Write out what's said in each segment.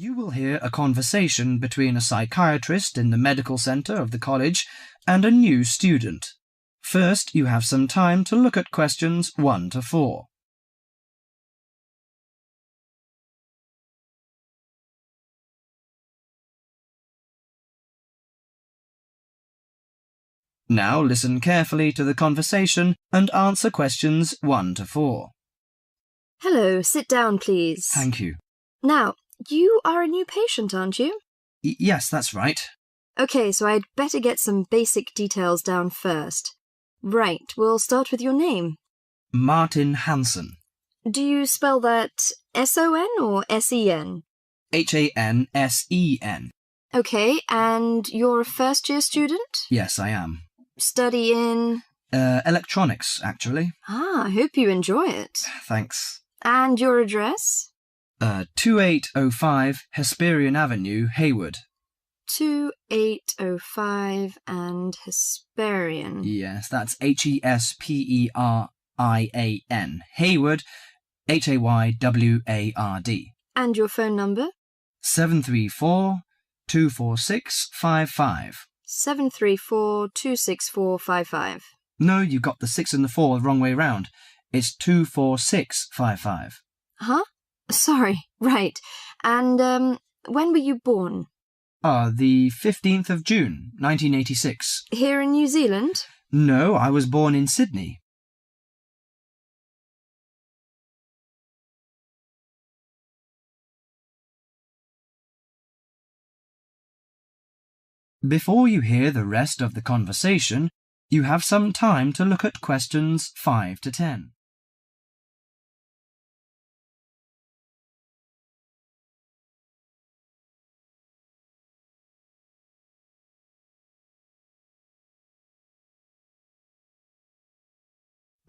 You will hear a conversation between a psychiatrist in the medical centre of the college and a new student. First, you have some time to look at questions 1 to 4. Now listen carefully to the conversation and answer questions 1 to 4. Hello, sit down, please. Thank you. Now, you are a new patient, aren't you? Yes, that's right. OK, so I'd better get some basic details down first. Right, we'll start with your name. Martin Hansen. Do you spell that S-O-N or S-E-N? Hansen. OK, and you're a first-year student? Yes, I am. Study in? Electronics, actually. I hope you enjoy it. Thanks. And your address? 2805 Hesperian Avenue, Hayward. 2805 and Hesperian. Yes, that's Hesperian. Hayward, Hayward. And your phone number? 734-246-55. 734-264-55. No, you got the 6 and the 4 the wrong way round. It's 246-55. Huh? Sorry, right. And, when were you born? The 15th of June, 1986. Here in New Zealand? No, I was born in Sydney. Before you hear the rest of the conversation, you have some time to look at questions 5 to 10.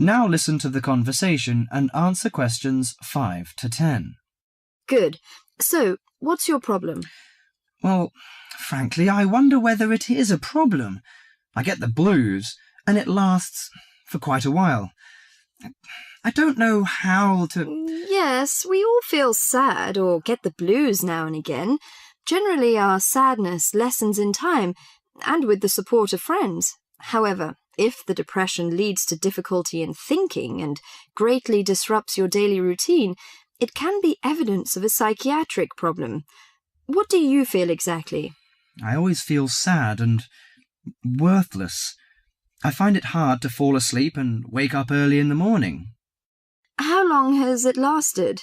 Now listen to the conversation and answer questions 5 to 10. Good. So, what's your problem? Well, frankly, I wonder whether it is a problem. I get the blues, and it lasts for quite a while. I don't know how to... Yes, we all feel sad or get the blues now and again. Generally, our sadness lessens in time, and with the support of friends. However, if the depression leads to difficulty in thinking and greatly disrupts your daily routine, it can be evidence of a psychiatric problem. What do you feel exactly? I always feel sad and worthless. I find it hard to fall asleep and wake up early in the morning. How long has it lasted?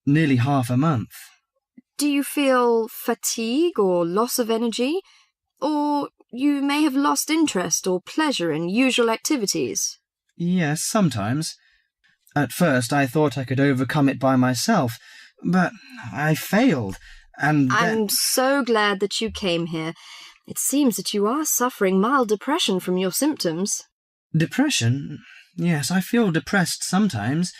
Nearly half a month. Do you feel fatigue or loss of energy? Or you may have lost interest or pleasure in usual activities? Yes, sometimes. At first I thought I could overcome it by myself, but I failed, and I'm so glad that you came here. It seems that you are suffering mild depression from your symptoms. Depression? Yes, I feel depressed sometimes.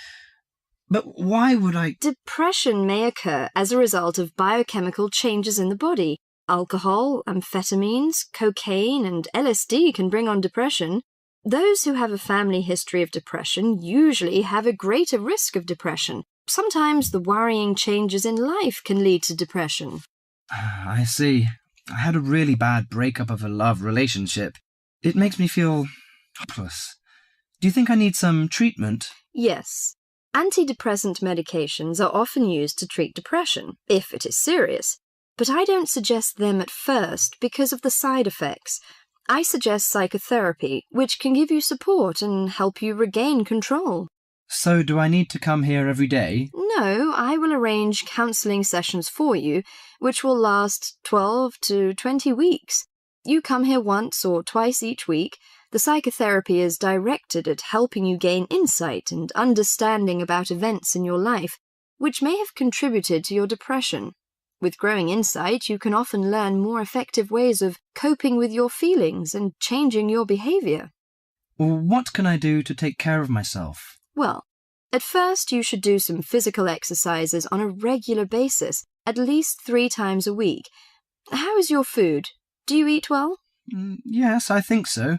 But why would I... Depression may occur as a result of biochemical changes in the body. Alcohol, amphetamines, cocaine, and LSD can bring on depression. Those who have a family history of depression usually have a greater risk of depression. Sometimes the worrying changes in life can lead to depression. I see. I had a really bad breakup of a love relationship. It makes me feel hopeless. Do you think I need some treatment? Yes. Antidepressant medications are often used to treat depression, if it is serious. But I don't suggest them at first because of the side effects. I suggest psychotherapy, which can give you support and help you regain control. So do I need to come here every day? No, I will arrange counselling sessions for you, which will last 12 to 20 weeks. You come here once or twice each week. The psychotherapy is directed at helping you gain insight and understanding about events in your life, which may have contributed to your depression. With growing insight, you can often learn more effective ways of coping with your feelings and changing your behaviour. What can I do to take care of myself? Well, at first you should do some physical exercises on a regular basis, at least 3 times a week. How is your food? Do you eat well? Yes, I think so.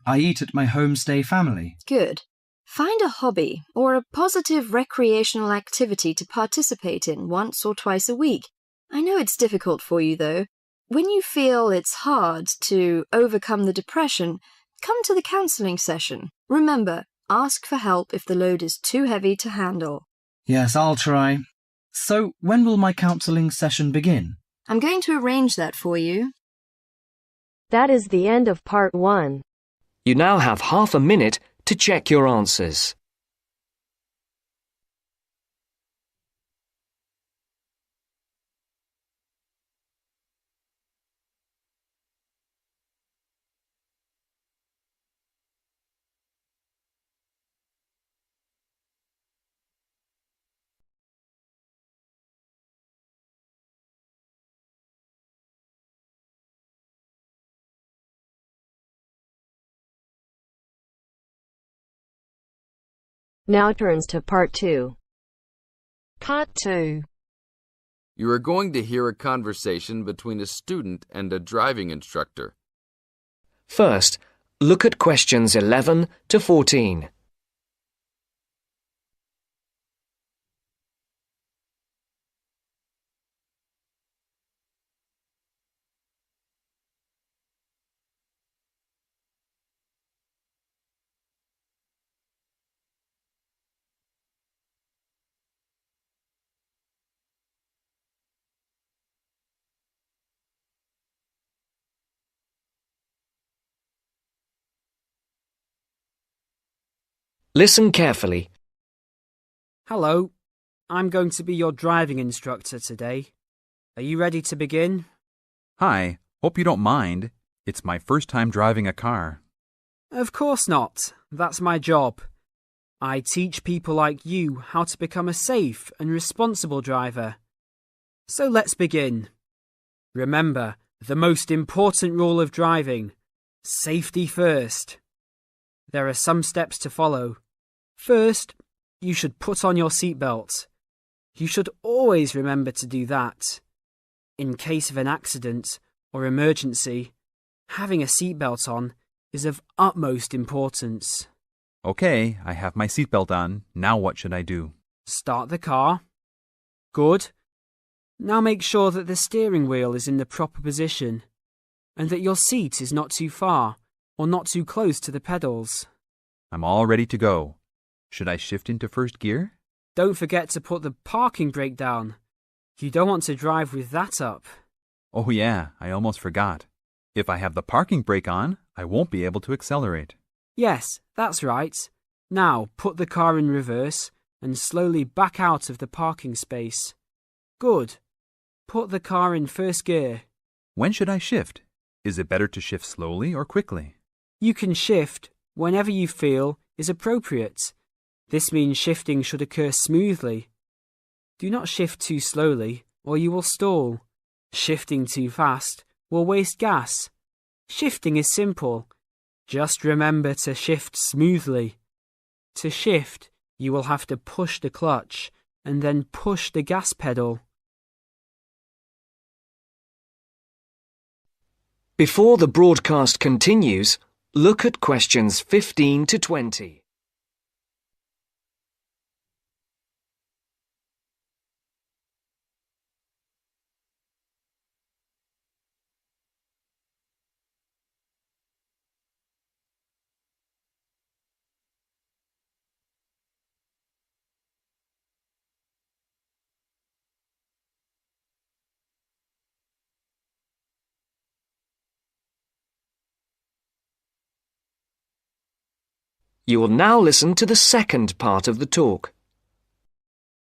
I eat at my homestay family. Good. Find a hobby or a positive recreational activity to participate in once or twice a week. I know it's difficult for you, though. When you feel it's hard to overcome the depression, come to the counselling session. Remember, ask for help if the load is too heavy to handle. Yes, I'll try. So, when will my counselling session begin? I'm going to arrange that for you. That is the end of part 1. You now have half a minute to check your answers. Now turns to part 2. Part 2. You are going to hear a conversation between a student and a driving instructor. First, look at questions 11 to 14. Listen carefully. Hello, I'm going to be your driving instructor today. Are you ready to begin? Hi, hope you don't mind. It's my first time driving a car. Of course not. That's my job. I teach people like you how to become a safe and responsible driver. So let's begin. Remember, the most important rule of driving: safety first. There are some steps to follow. First, you should put on your seatbelt. You should always remember to do that. In case of an accident or emergency, having a seatbelt on is of utmost importance. Okay, I have my seatbelt on. Now what should I do? Start the car. Good. Now make sure that the steering wheel is in the proper position and that your seat is not too far or not too close to the pedals. I'm all ready to go. Should I shift into first gear? Don't forget to put the parking brake down. You don't want to drive with that up. Oh yeah, I almost forgot. If I have the parking brake on, I won't be able to accelerate. Yes, that's right. Now put the car in reverse and slowly back out of the parking space. Good. Put the car in first gear. When should I shift? Is it better to shift slowly or quickly? You can shift whenever you feel is appropriate. This means shifting should occur smoothly. Do not shift too slowly or you will stall. Shifting too fast will waste gas. Shifting is simple. Just remember to shift smoothly. To shift, you will have to push the clutch and then push the gas pedal. Before the broadcast continues, look at questions 15 to 20. You will now listen to the second part of the talk.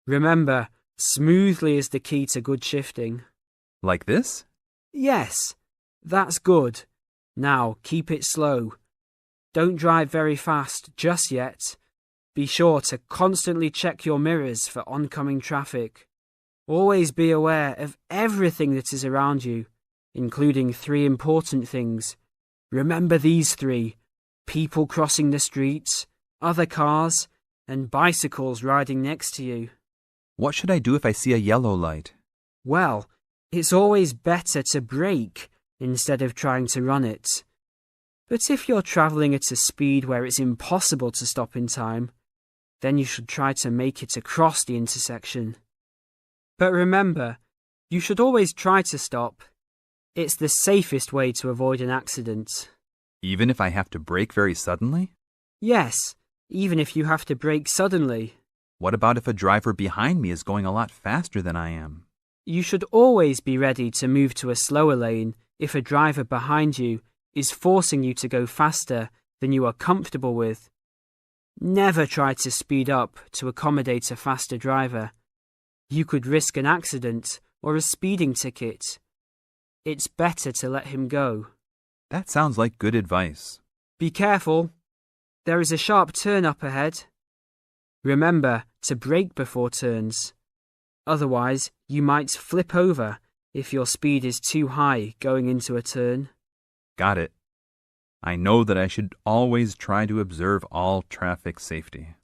Remember, smoothly is the key to good shifting. Like this? Yes, that's good. Now keep it slow. Don't drive very fast just yet. Be sure to constantly check your mirrors for oncoming traffic. Always be aware of everything that is around you, including 3 important things. Remember these 3: people crossing the streets, other cars, and bicycles riding next to you. What should I do if I see a yellow light? Well, it's always better to brake instead of trying to run it. But if you're travelling at a speed where it's impossible to stop in time, then you should try to make it across the intersection. But remember, You should always try to stop. It's the safest way to avoid an accident. Even if I have to brake very suddenly? Yes, even if you have to brake suddenly. What about if a driver behind me is going a lot faster than I am? You should always be ready to move to a slower lane if a driver behind you is forcing you to go faster than you are comfortable with. Never try to speed up to accommodate a faster driver. You could risk an accident or a speeding ticket. It's better to let him go. That sounds like good advice. Be careful. There is a sharp turn up ahead. Remember to brake before turns. Otherwise, you might flip over if your speed is too high going into a turn. Got it. I know that I should always try to observe all traffic safety.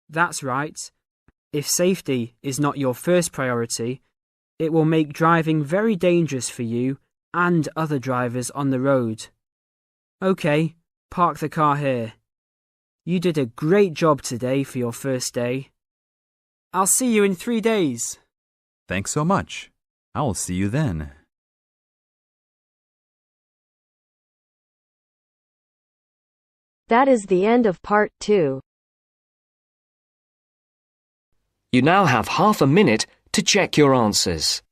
That's right. If safety is not your first priority, it will make driving very dangerous for you and other drivers on the road. Okay, park the car here. You did a great job today for your first day. I'll see you in 3 days. Thanks so much. I will see you then. That is the end of part 2. You now have half a minute to check your answers.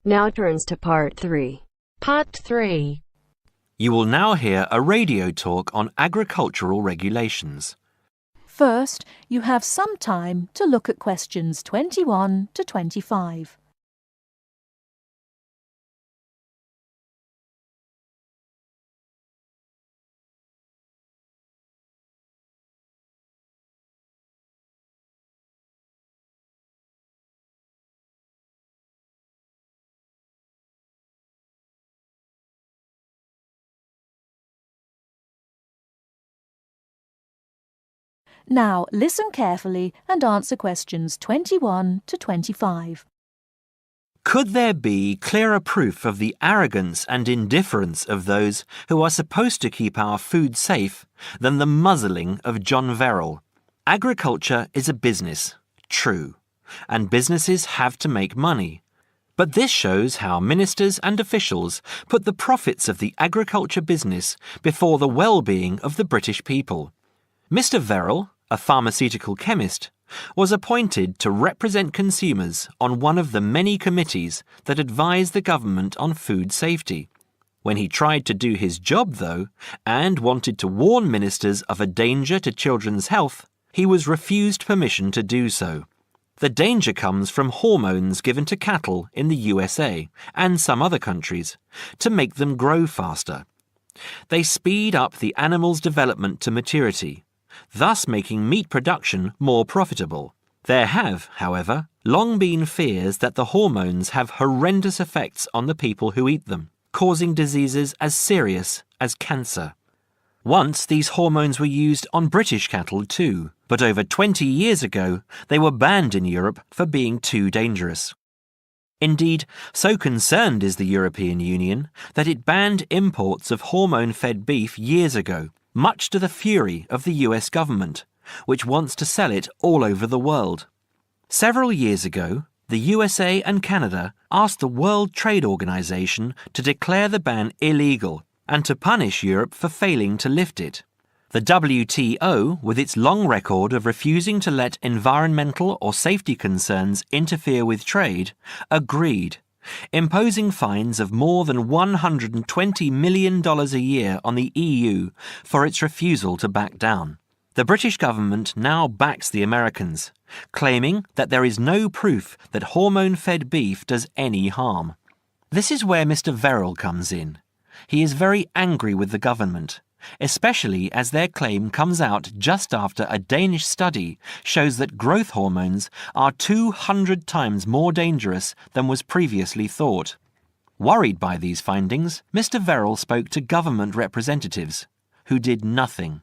Now turns to part 3. Part 3. You will now hear a radio talk on agricultural regulations. First, you have some time to look at questions 21 to 25. Now listen carefully and answer questions 21 to 25. Could there be clearer proof of the arrogance and indifference of those who are supposed to keep our food safe than the muzzling of John Verrill? Agriculture is a business, true, and businesses have to make money. But this shows how ministers and officials put the profits of the agriculture business before the well-being of the British people. Mr. Verrill, a pharmaceutical chemist, was appointed to represent consumers on one of the many committees that advise the government on food safety. When he tried to do his job, though, and wanted to warn ministers of a danger to children's health, he was refused permission to do so. The danger comes from hormones given to cattle in the USA and some other countries to make them grow faster. They speed up the animal's development to maturity, thus making meat production more profitable. There have, however, long been fears that the hormones have horrendous effects on the people who eat them, causing diseases as serious as cancer. Once these hormones were used on British cattle too, but over 20 years ago they were banned in Europe for being too dangerous. Indeed, so concerned is the European Union that it banned imports of hormone-fed beef years ago, much to the fury of the US government, which wants to sell it all over the world. Several years ago, the USA and Canada asked the World Trade Organization to declare the ban illegal and to punish Europe for failing to lift it. The WTO, with its long record of refusing to let environmental or safety concerns interfere with trade, agreed, imposing fines of more than $120 million a year on the EU for its refusal to back down. The British government now backs the Americans, claiming that there is no proof that hormone-fed beef does any harm. This is where Mr. Verrill comes in. He is very angry with the government especially as their claim comes out just after a Danish study shows that growth hormones are 200 times more dangerous than was previously thought. Worried by these findings, Mr. Verrill spoke to government representatives, who did nothing.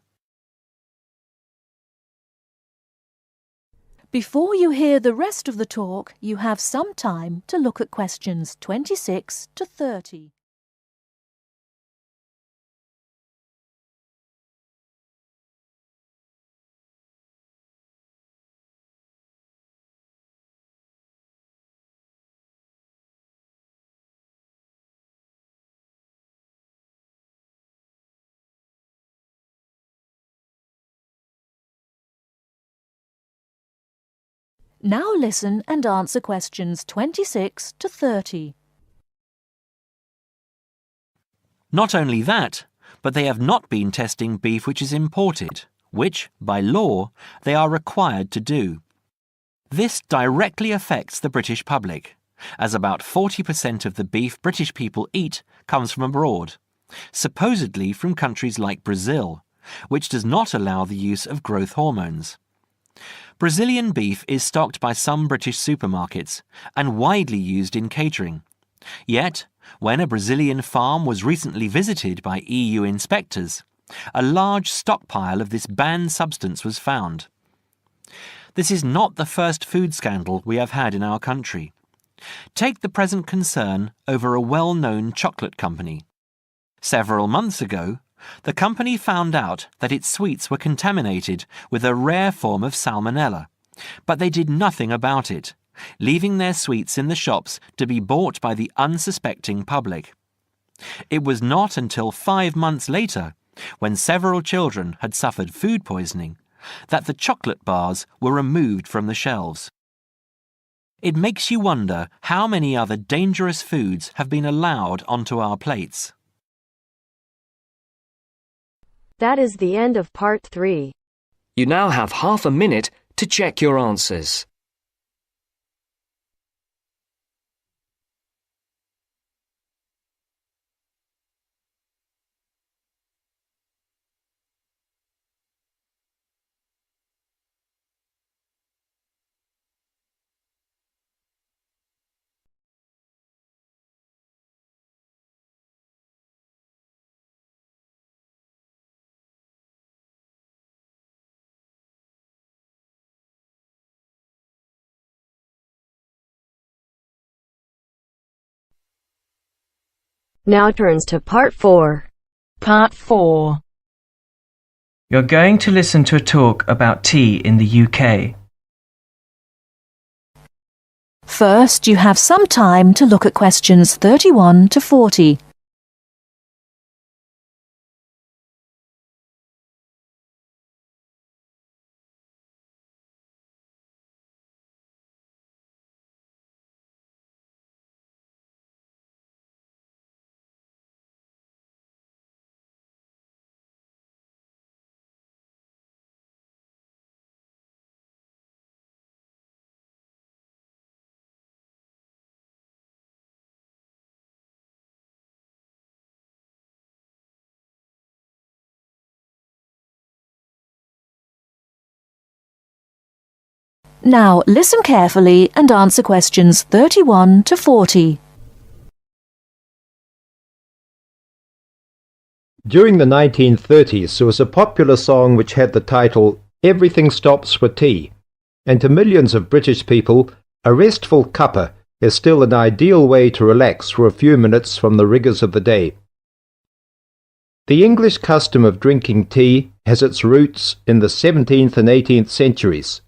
Before you hear the rest of the talk, you have some time to look at questions 26 to 30. Now listen and answer questions 26 to 30. Not only that, but they have not been testing beef which is imported, which, by law, they are required to do. This directly affects the British public, as about 40% of the beef British people eat comes from abroad, supposedly from countries like Brazil, which does not allow the use of growth hormones. Brazilian beef is stocked by some British supermarkets and widely used in catering. Yet, when a Brazilian farm was recently visited by EU inspectors, a large stockpile of this banned substance was found. This is not the first food scandal we have had in our country. Take the present concern over a well-known chocolate company. Several months ago, the company found out that its sweets were contaminated with a rare form of salmonella, but they did nothing about it, leaving their sweets in the shops to be bought by the unsuspecting public. It was not until 5 months later, when several children had suffered food poisoning, that the chocolate bars were removed from the shelves. It makes you wonder how many other dangerous foods have been allowed onto our plates. That is the end of part 3. You now have half a minute to check your answers. Now turns to part 4. Part 4. You're going to listen to a talk about tea in the UK. First, you have some time to look at questions 31 to 40. Now listen carefully and answer questions 31 to 40. During the 1930s, there was a popular song which had the title "Everything Stops for Tea," and to millions of British people, a restful cuppa is still an ideal way to relax for a few minutes from the rigours of the day. The English custom of drinking tea has its roots in the 17th and 18th centuries.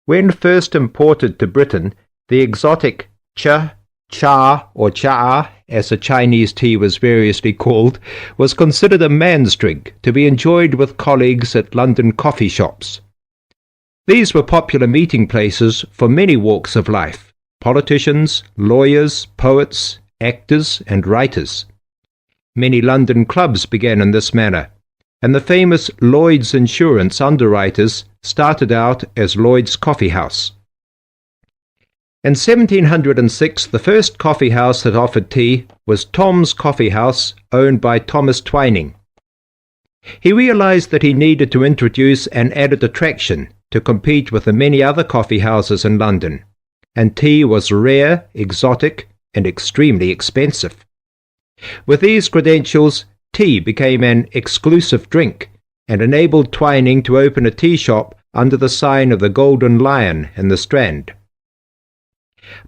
When first imported to Britain, the exotic cha, or cha, as the Chinese tea was variously called, was considered a man's drink to be enjoyed with colleagues at London coffee shops. These were popular meeting places for many walks of life: politicians, lawyers, poets, actors, and writers. Many London clubs began in this manner, and the famous Lloyd's Insurance underwriters started out as Lloyd's Coffee House. In 1706, the first coffee house that offered tea was Tom's Coffee House, owned by Thomas Twining. He realized that he needed to introduce an added attraction to compete with the many other coffee houses in London, and tea was rare, exotic, and extremely expensive. With these credentials, tea became an exclusive drink and enabled Twining to open a tea shop under the sign of the Golden Lion in the Strand.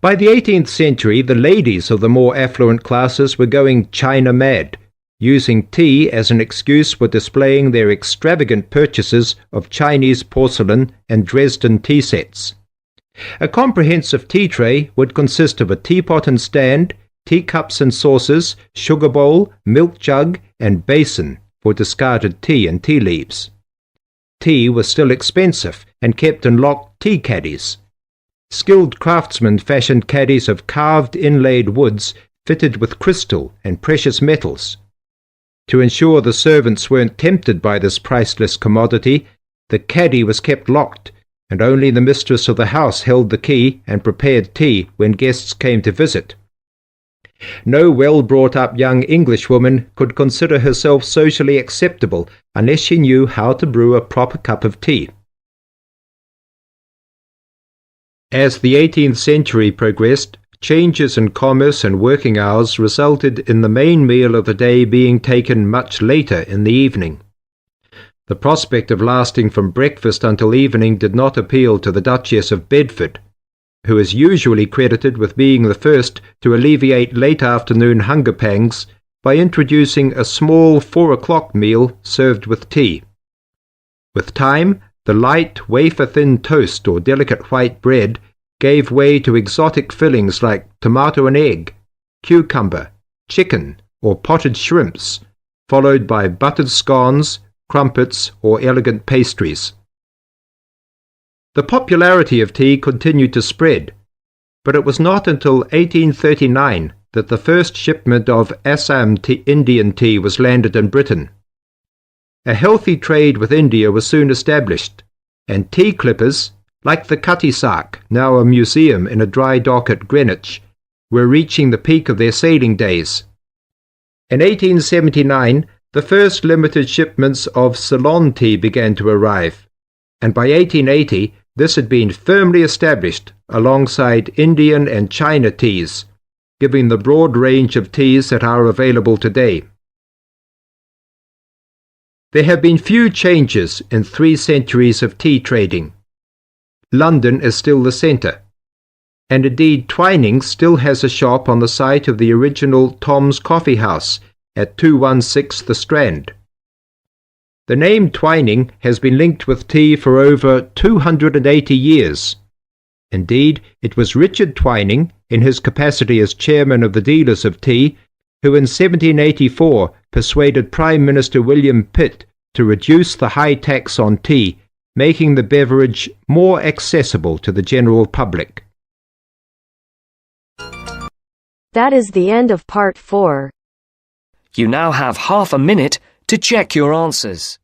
By the 18th century, the ladies of the more affluent classes were going China mad, using tea as an excuse for displaying their extravagant purchases of Chinese porcelain and Dresden tea sets. A comprehensive tea tray would consist of a teapot and stand, teacups and saucers, sugar bowl, milk jug, and basin for discarded tea and tea leaves. Tea was still expensive and kept in locked tea caddies. Skilled craftsmen fashioned caddies of carved inlaid woods fitted with crystal and precious metals. To ensure the servants weren't tempted by this priceless commodity, the caddy was kept locked, and only the mistress of the house held the key and prepared tea when guests came to visit. No well-brought-up young Englishwoman could consider herself socially acceptable unless she knew how to brew a proper cup of tea. As the 18th century progressed, changes in commerce and working hours resulted in the main meal of the day being taken much later in the evening. The prospect of lasting from breakfast until evening did not appeal to the Duchess of Bedford, who is usually credited with being the first to alleviate late afternoon hunger pangs by introducing a small 4 o'clock meal served with tea. With time, the light, wafer-thin toast or delicate white bread gave way to exotic fillings like tomato and egg, cucumber, chicken, or potted shrimps, followed by buttered scones, crumpets, or elegant pastries. The popularity of tea continued to spread, but it was not until 1839 that the first shipment of Assam Indian tea was landed in Britain. A healthy trade with India was soon established, and tea clippers, like the Cutty Sark, now a museum in a dry dock at Greenwich, were reaching the peak of their sailing days. In 1879, the first limited shipments of Ceylon tea began to arrive, and by 1880 this had been firmly established alongside Indian and China teas, giving the broad range of teas that are available today. There have been few changes in 3 centuries of tea trading. London is still the centre, and indeed Twinings still has a shop on the site of the original Tom's Coffee House at 216 The Strand. The name Twining has been linked with tea for over 280 years. Indeed, it was Richard Twining, in his capacity as chairman of the dealers of tea, who in 1784 persuaded Prime Minister William Pitt to reduce the high tax on tea, making the beverage more accessible to the general public. That is the end of part 4. You now have half a minute to check your answers.